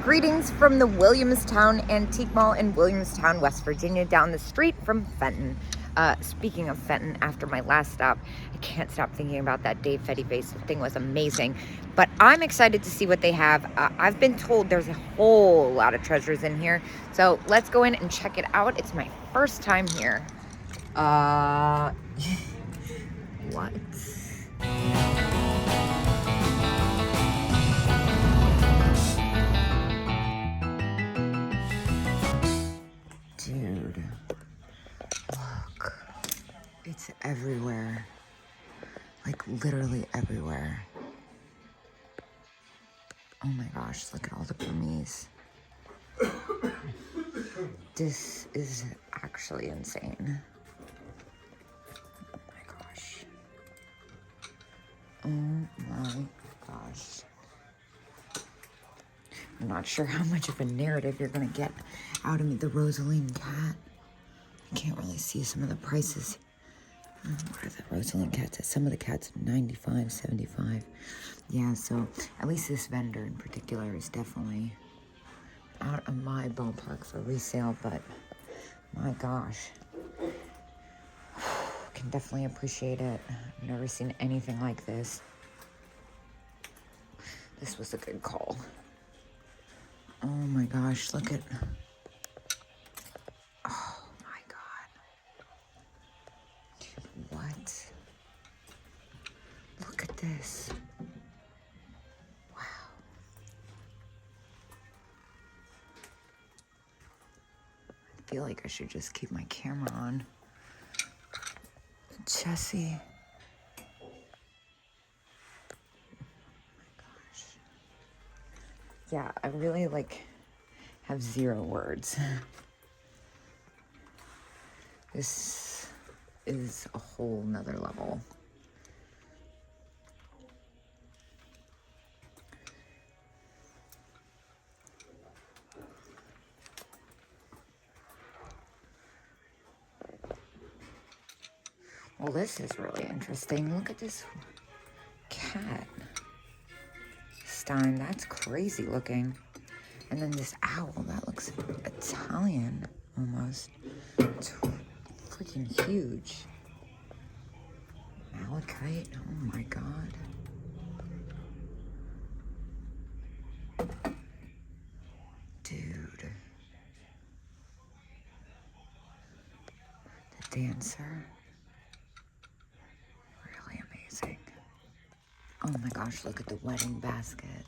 Greetings from the Williamstown Antique Mall in Williamstown, West Virginia, down the street from Fenton. Speaking of Fenton, after my last stop, I can't stop thinking about that Dave Fetty Face. The thing was amazing. But I'm excited to see what they have. I've been told there's a whole lot of treasures in here. So let's go in and check it out. It's my first time here. What? Dude, look, it's everywhere, like literally everywhere. Oh my gosh, look at all the Burmese. This is actually insane. Oh my gosh. Oh my gosh. I'm not sure how much of a narrative you're gonna get out of me. The Rosaline cat. I can't really see some of the prices. What are the Rosaline cats? Some of the cats, 95, 75. Yeah, so at least this vendor in particular is definitely out of my ballpark for resale, but my gosh. Can definitely appreciate it. I've never seen anything like this. This was a good call. Oh my gosh, look at... Oh my God. What? Look at this. Wow. I feel like I should just keep my camera on. Jessie. Yeah, I really have zero words. This is a whole nother level. Well, this is really interesting. Look at this cat. Stein, that's crazy looking. And then this owl, that looks Italian almost. It's freaking huge. Malachite, oh my God. Dude. The dancer. Really amazing. Oh my gosh, look at the wedding basket.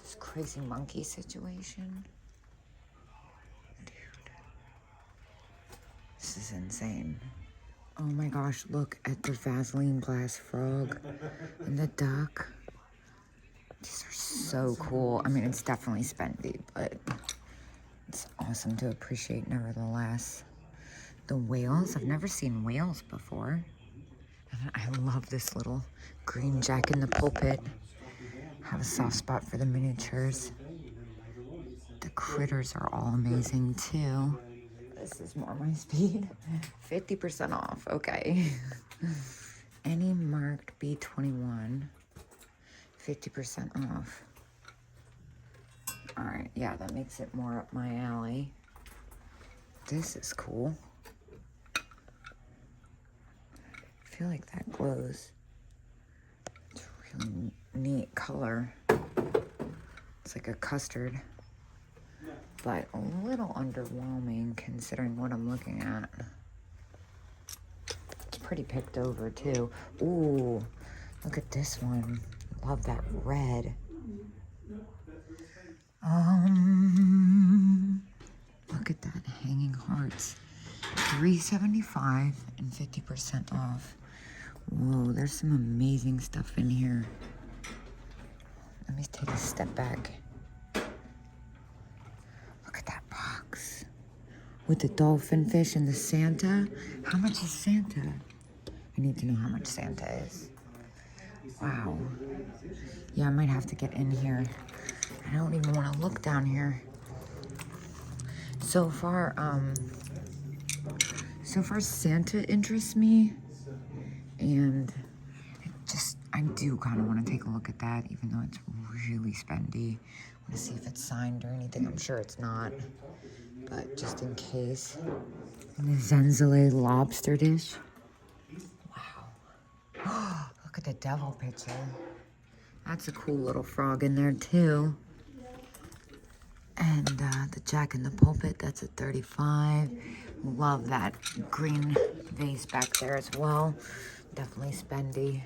This crazy monkey situation. Dude. This is insane. Oh my gosh, look at the Vaseline glass frog and the duck. These are so cool. I mean, it's definitely spendy, but it's awesome to appreciate nevertheless. The whales, I've never seen whales before. And I love this little green jack in the pulpit. Have a soft spot for the miniatures. The critters are all amazing too. This is more my speed. 50% off, okay. Any marked B21, 50% off. All right, yeah, that makes it more up my alley. This is cool. I feel like that glows. It's a really neat color. It's like a custard, but a little underwhelming considering what I'm looking at. It's pretty picked over too. Ooh, look at this one. Love that red. Look at that, hanging hearts. $375 and 50% off. Whoa, there's some amazing stuff in here. Let me take a step back. Look at that box. With the dolphin fish and the Santa. How much is Santa? I need to know how much Santa is. Wow. Yeah, I might have to get in here. I don't even want to look down here. So far Santa interests me. And I I do kind of want to take a look at that, even though it's really spendy. I want to see if it's signed or anything. I'm sure it's not, but just in case. And the Zenzele lobster dish. Wow. Look at the devil picture. That's a cool little frog in there too. And the Jack in the Pulpit, that's at 35. Love that green vase back there as well. Definitely spendy.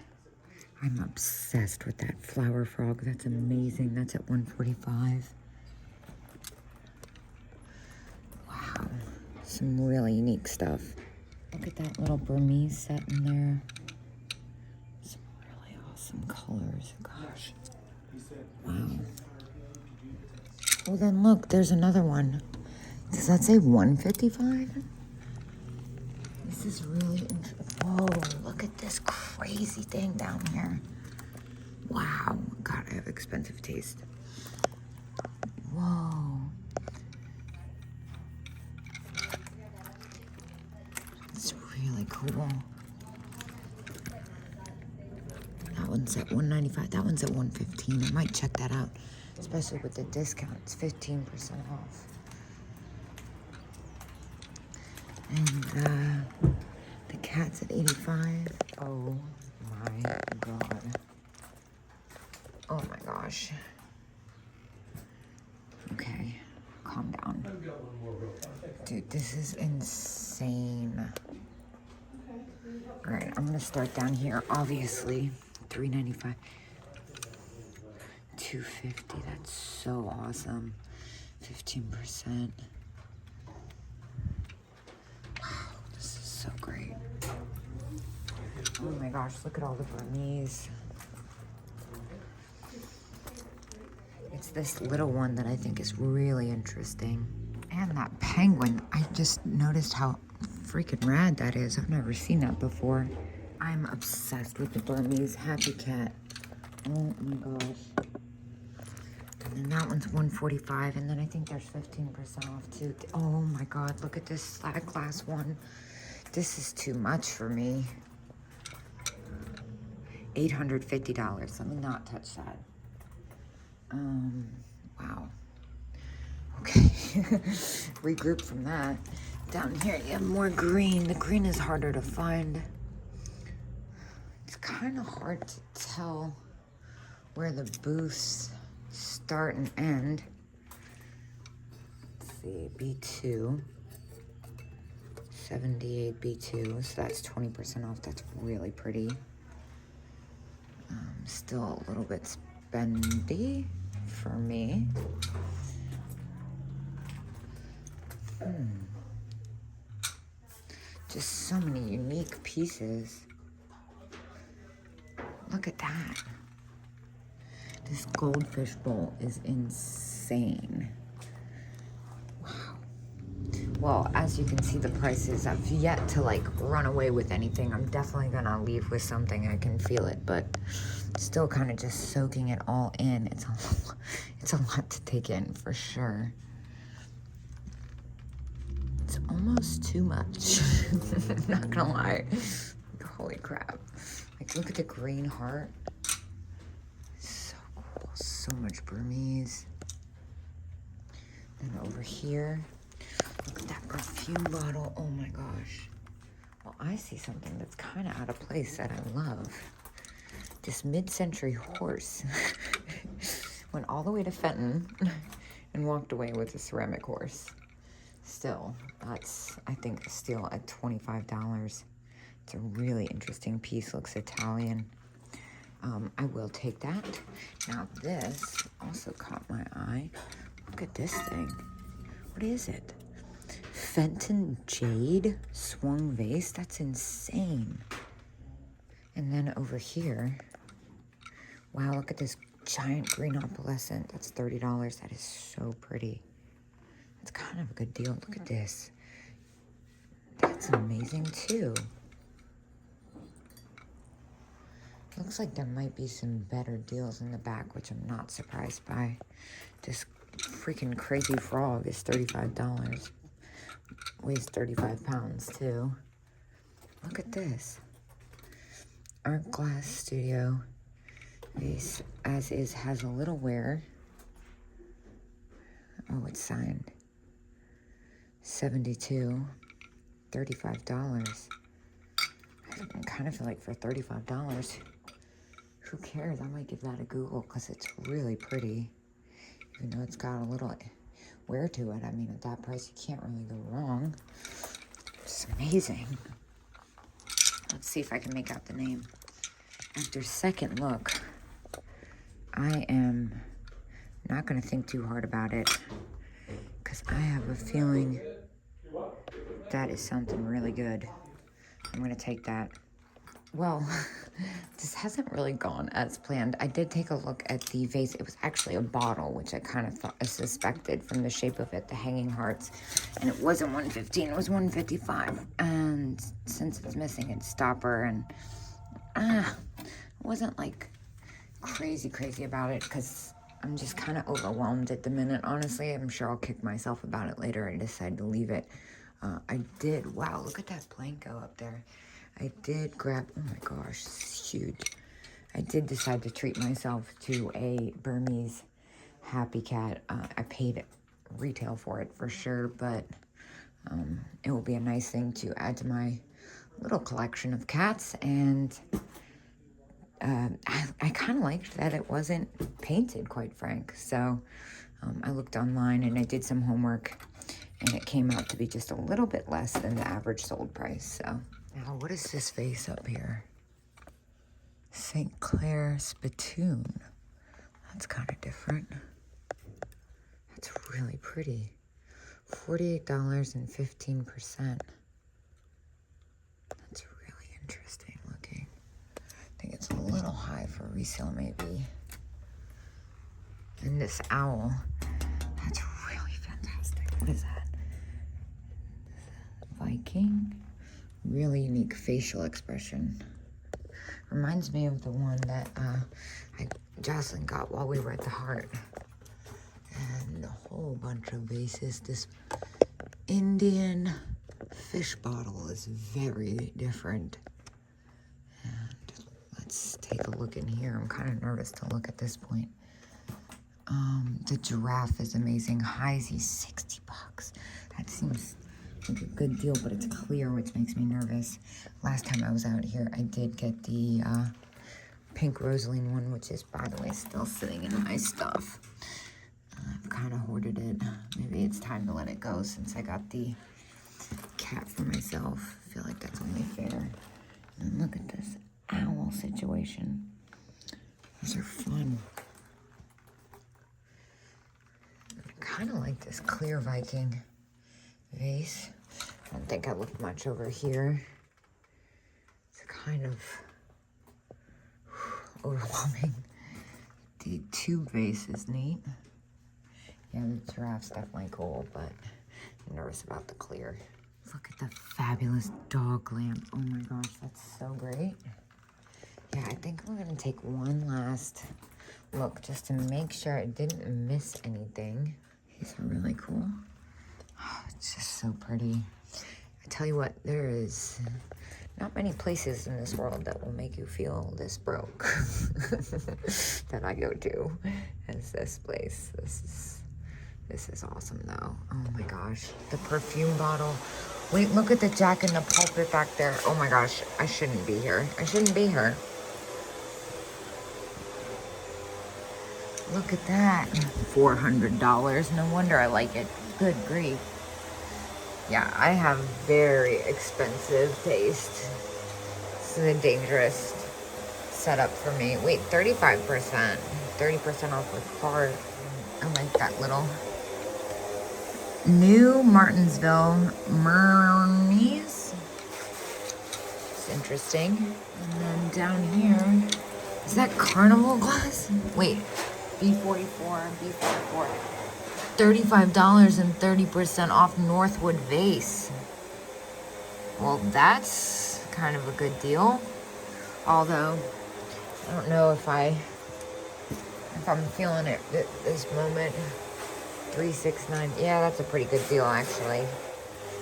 I'm obsessed with that flower frog. That's amazing. That's at 145. Wow. Some really unique stuff. Look at that little Burmese set in there. Some really awesome colors. Gosh. Wow. Well, then look, there's another one. Does that say 155? This is really interesting. Whoa, look at this crazy thing down here. Wow. God, I have expensive taste. Whoa. It's really cool. That one's at 195. That one's at 115. I might check that out, especially with the discount. It's 15% off. And the cat's at 85. Oh my god. Oh my gosh. Okay, calm down. Dude, this is insane. All right, I'm gonna start down here, obviously. 395. 250, that's so awesome. 15%. Wow, this is so great. Oh my gosh, look at all the Burmese. It's this little one that I think is really interesting. And that penguin, I just noticed how freaking rad that is. I've never seen that before. I'm obsessed with the Burmese Happy Cat. Oh my gosh. And then that one's 145, and then I think there's 15% off too. Oh my god, look at this slack glass one. This is too much for me. $850. Let me not touch that. Wow. Okay. Regroup from that. Down here, you have more green. The green is harder to find. It's kind of hard to tell where the booths start and end. Let's see, B2. 78 B2, so that's 20% off. That's really pretty. Still a little bit spendy for me. Just so many unique pieces. Look at that. This goldfish bowl is insane. Wow. Well, as you can see, the prices, I've yet to like run away with anything. I'm definitely gonna leave with something. I can feel it, but still kind of just soaking it all in. It's a lot to take in for sure. It's almost too much. Not gonna lie. Holy crap. Like, look at the green heart. So cool. So much Burmese. Then over here, look at that perfume bottle. Oh my gosh. Well, I see something that's kind of out of place that I love. This mid-century horse. Went all the way to Fenton and walked away with a ceramic horse. Still, that's, I think, still at $25. It's a really interesting piece. Looks Italian. I will take that. Now this also caught my eye. Look at this thing. What is it? Fenton Jade swung vase. That's insane. And then over here, wow, look at this giant green opalescent. That's $30. That is so pretty. It's kind of a good deal. Look at this. That's amazing too. Looks like there might be some better deals in the back, which I'm not surprised by. This freaking crazy frog is $35. Weighs 35 pounds too. Look at this. Art Glass Studio. Vase, as is, has a little wear. Oh, it's signed. 72, $35. I kind of feel like for $35, who cares? I might give that a Google because it's really pretty. Even though it's got a little wear to it. I mean, at that price, you can't really go wrong. It's amazing. Let's see if I can make out the name. After second look, I am not going to think too hard about it because I have a feeling that is something really good. I'm going to take that. Well, this hasn't really gone as planned. I did take a look at the vase. It was actually a bottle, which I kind of thought, I suspected from the shape of it, the hanging hearts. And it wasn't 115, it was 155. And since it's missing its stopper, and I wasn't like crazy about it because I'm just kind of overwhelmed at the minute. Honestly, I'm sure I'll kick myself about it later. I decided to leave it. I did, wow, look at that Blanco up there. I did grab, oh my gosh, it's huge. I did decide to treat myself to a Burmese Happy Cat. I paid retail for it for sure, but it will be a nice thing to add to my little collection of cats. And I kind of liked that it wasn't painted, quite frank. So I looked online and I did some homework, and it came out to be just a little bit less than the average sold price. So now, what is this vase up here? St. Clair Spittoon. That's kind of different. That's really pretty. $48.15%. That's really interesting looking. I think it's a little high for resale, maybe. And this owl, that's really fantastic. What is that? Viking. Really unique facial expression. Reminds me of the one that Jocelyn got while we were at the Heart. And a whole bunch of vases. This Indian fish bottle is very different. And let's take a look in here. I'm kind of nervous to look at this point. The giraffe is amazing. Heisey, $60. That seems like a good deal, but it's clear, which makes me nervous. Last time I was out here, I did get the pink Rosaline one, which is, by the way, still sitting in my stuff. I've kind of hoarded it. Maybe it's time to let it go since I got the cat for myself. I feel like that's only fair. And look at this owl situation. These are fun. I kind of like this clear Viking vase. I don't think I looked much over here. It's kind of overwhelming. The tube vase is neat. Yeah, the giraffe's definitely cool, but I'm nervous about the clear. Look at the fabulous dog lamp. Oh my gosh, that's so great. Yeah, I think we're gonna take one last look just to make sure I didn't miss anything. These are really cool. Oh, it's just so pretty. I tell you what, there is not many places in this world that will make you feel this broke that I go to as this place. This is awesome though. Oh my gosh, the perfume bottle. Wait, look at the Jack in the Pulpit back there. Oh my gosh, I shouldn't be here. I shouldn't be here. Look at that. $400. No wonder I like it. Good grief. Yeah, I have very expensive taste. This is a dangerous setup for me. Wait, 35%. 30% off with card. I like that little New Martinsville Mernies. It's interesting. And then down here, is that Carnival glass? Wait, B44, B44. $35 and 30% off Northwood vase. Well, that's kind of a good deal. Although, I don't know if I'm feeling it at this moment. $369. Yeah, that's a pretty good deal, actually.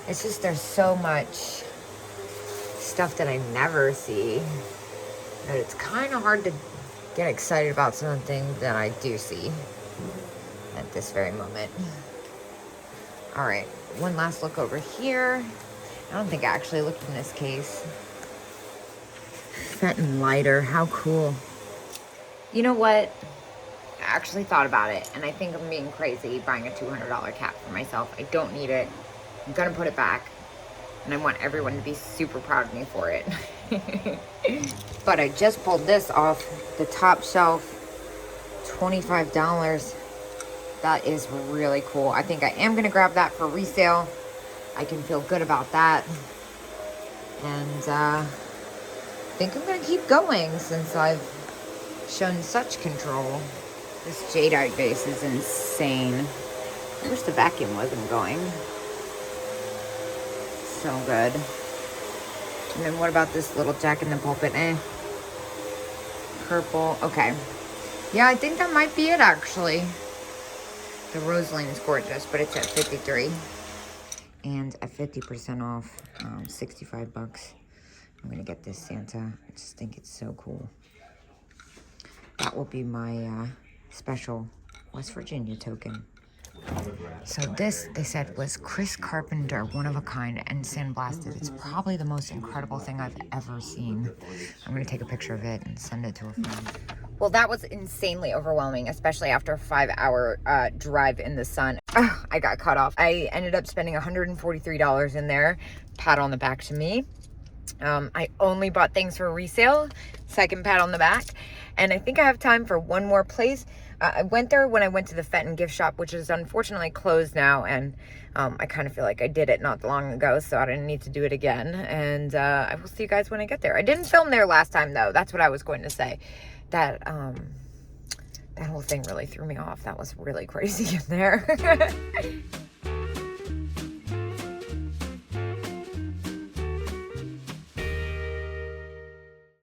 It's just there's so much stuff that I never see that it's kind of hard to get excited about something that I do see at this very moment. All right, one last look over here. I don't think I actually looked in this case. Fenton lighter, how cool. You know what? I actually thought about it, and I think I'm being crazy buying a $200 cap for myself. I don't need it. I'm gonna put it back, and I want everyone to be super proud of me for it. But I just pulled this off the top shelf, $25. That is really cool. I think I am gonna grab that for resale. I can feel good about that. And I think I'm gonna keep going since I've shown such control. This jadeite vase is insane. I wish the vacuum wasn't going. So good. And then what about this little Jack in the Pulpit? Purple. Okay. Yeah, I think that might be it actually. The Rosalind is gorgeous, but it's at 53. And at 50% off, 65 bucks. I'm gonna get this Santa. I just think it's so cool. That will be my special West Virginia token. So this, they said, was Chris Carpenter, one of a kind, and sandblasted. It's probably the most incredible thing I've ever seen. I'm gonna take a picture of it and send it to a friend. Well, that was insanely overwhelming, especially after a 5-hour drive in the sun. Ugh, I got cut off. I ended up spending $143 in there. Pat on the back to me. I only bought things for resale, second pat on the back. And I think I have time for one more place. I went there when I went to the Fenton gift shop, which is unfortunately closed now. And I kind of feel like I did it not long ago, so I didn't need to do it again. And I will see you guys when I get there. I didn't film there last time, though. That's what I was going to say. That whole thing really threw me off. That was really crazy in there.